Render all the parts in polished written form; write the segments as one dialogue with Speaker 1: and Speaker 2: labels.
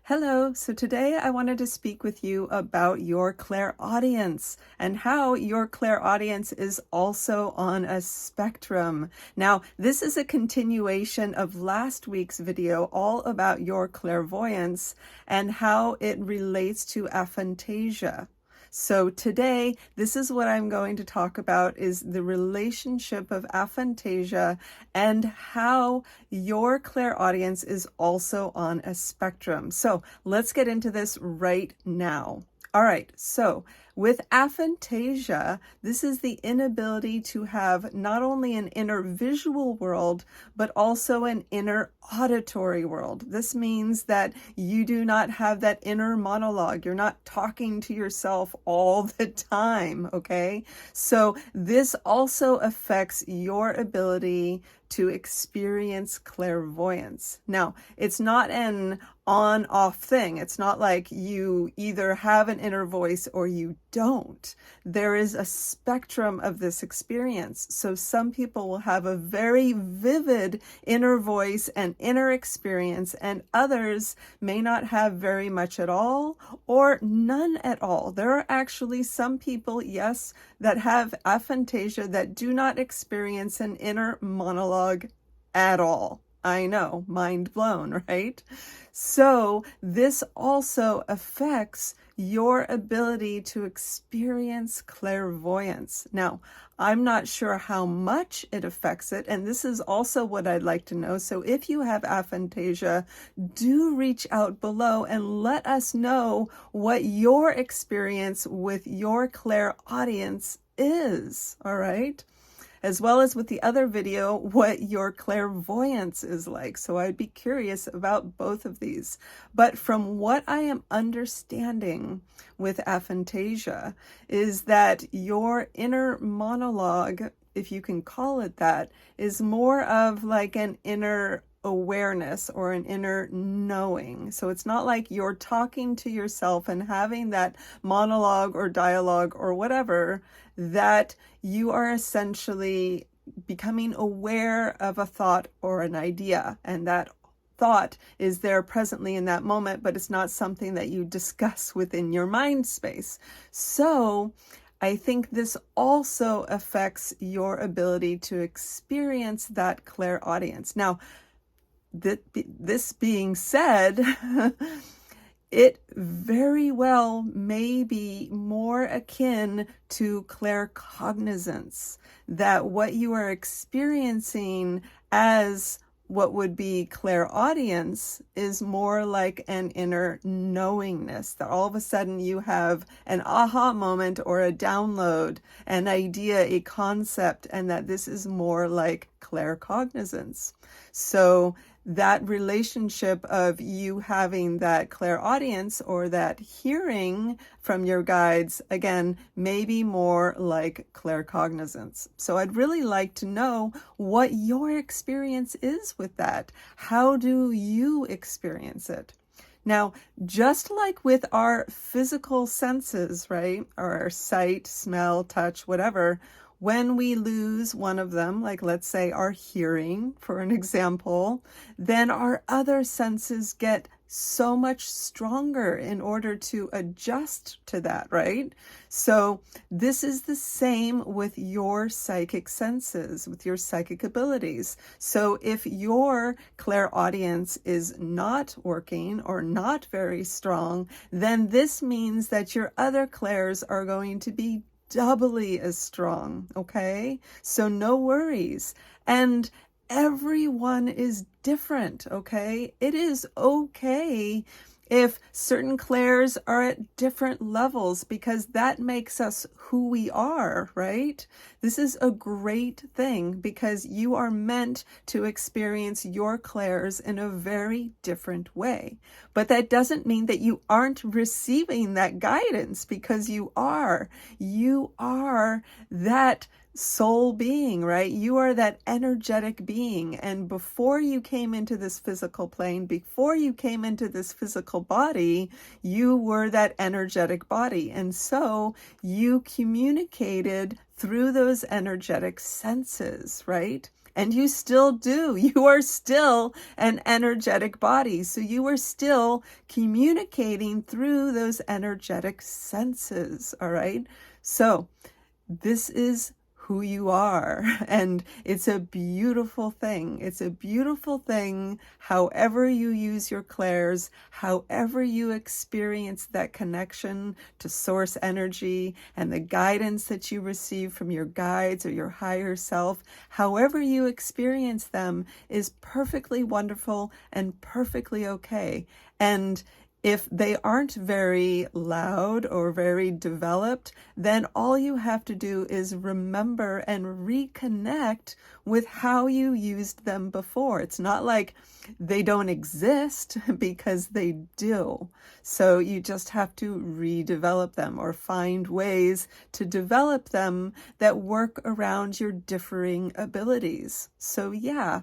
Speaker 1: Hello, so today I wanted to speak with you about your clairaudience and how your clairaudience is also on a spectrum. Now, this is a continuation of last week's video all about your clairvoyance and how it relates to aphantasia. So today, this is what I'm going to talk about is the relationship of aphantasia and how your clairaudience is also on a spectrum. So let's get into this right now. All right, so with aphantasia, this is the inability to have not only an inner visual world, but also an inner auditory world. This means that you do not have that inner monologue. You're not talking to yourself all the time, okay? So this also affects your ability to experience clairvoyance. Now, it's not an on-off thing. It's not like you either have an inner voice or you don't. There is a spectrum of this experience. So some people will have a very vivid inner voice and inner experience, and others may not have very much at all or none at all. There are actually some people, yes, that have aphantasia that do not experience an inner monologue at all. I know, mind blown, right? So this also affects your ability to experience clairvoyance. Now, I'm not sure how much it affects it, and this is also what I'd like to know. So if you have aphantasia, do reach out below and let us know what your experience with your clairaudience is, all right? As well as with the other video, what your clairvoyance is like. So I'd be curious about both of these. But from what I am understanding with aphantasia is that your inner monologue, if you can call it that, is more of like an inner awareness or an inner knowing. So it's not like you're talking to yourself and having that monologue or dialogue or whatever, that you are essentially becoming aware of a thought or an idea, and that thought is there presently in that moment, but it's not something that you discuss within your mind space. So I think this also affects your ability to experience that clairaudience. Now, this being said, it very well may be more akin to claircognizance, that what you are experiencing as what would be clairaudience is more like an inner knowingness, that all of a sudden you have an aha moment or a download, an idea, a concept, and that this is more like claircognizance. So that relationship of you having that clairaudience or that hearing from your guides, again, may be more like claircognizance. So I'd really like to know what your experience is with that. How do you experience it? Now, just like with our physical senses, right, or our sight, smell, touch, whatever, when we lose one of them, like let's say our hearing, for an example, then our other senses get so much stronger in order to adjust to that, right? So this is the same with your psychic senses, with your psychic abilities. So if your clairaudience is not working or not very strong, then this means that your other clairs are going to be doubly as strong, okay? So no worries. And everyone is different, okay? It is okay if certain clairs are at different levels, because that makes us who we are, right? This is a great thing because you are meant to experience your clairs in a very different way. But that doesn't mean that you aren't receiving that guidance, because you are. You are that soul being, right? You are that energetic being. And before you came into this physical plane, before you came into this physical body, you were that energetic body. And so you communicated through those energetic senses, right? And you still do. You are still an energetic body. So you are still communicating through those energetic senses. All right. So this is who you are, and it's a beautiful thing. It's a beautiful thing however you use your clairs, however you experience that connection to source energy and the guidance that you receive from your guides or your higher self. However you experience them is perfectly wonderful and perfectly okay. And if they aren't very loud or very developed, then all you have to do is remember and reconnect with how you used them before. It's not like they don't exist, because they do. So you just have to redevelop them or find ways to develop them that work around your differing abilities. So yeah.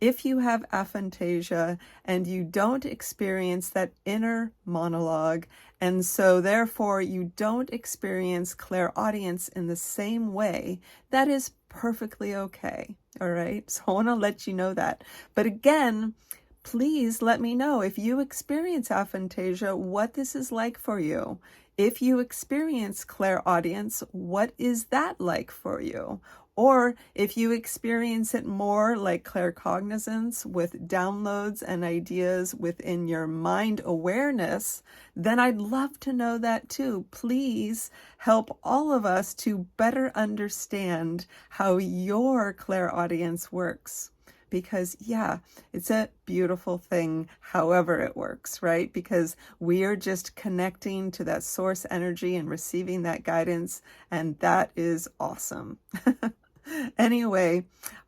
Speaker 1: If you have aphantasia and you don't experience that inner monologue, and so therefore you don't experience clairaudience in the same way, that is perfectly okay. All right. So I want to let you know that. But again, please let me know if you experience aphantasia, what this is like for you. If you experience clairaudience, what is that like for you? Or if you experience it more like claircognizance with downloads and ideas within your mind awareness, then I'd love to know that too. Please help all of us to better understand how your clairaudience works. Because yeah, it's a beautiful thing however it works, right? Because we are just connecting to that source energy and receiving that guidance, and that is awesome. Anyway,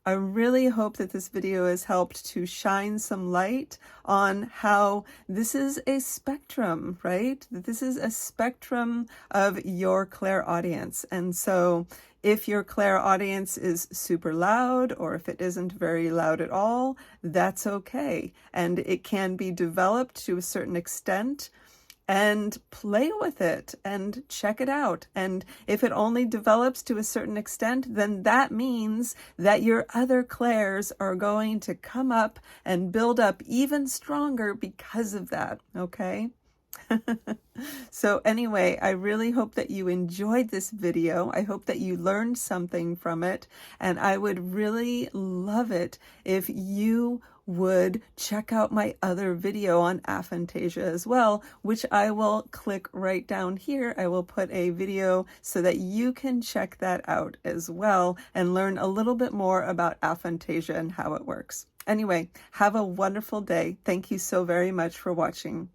Speaker 1: I really hope that this video has helped to shine some light on how this is a spectrum, right? That this is a spectrum of your clairaudience. And so if your clairaudience is super loud, or if it isn't very loud at all, that's okay. And it can be developed to a certain extent, and play with it and check it out. And if it only develops to a certain extent, then that means that your other clairs are going to come up and build up even stronger because of that, okay? So anyway, I really hope that you enjoyed this video. I hope that you learned something from it, and I would really love it if you would check out my other video on aphantasia as well, which I will click right down here. I will put a video so that you can check that out as well and learn a little bit more about aphantasia and how it works. Anyway, have a wonderful day. Thank you so very much for watching.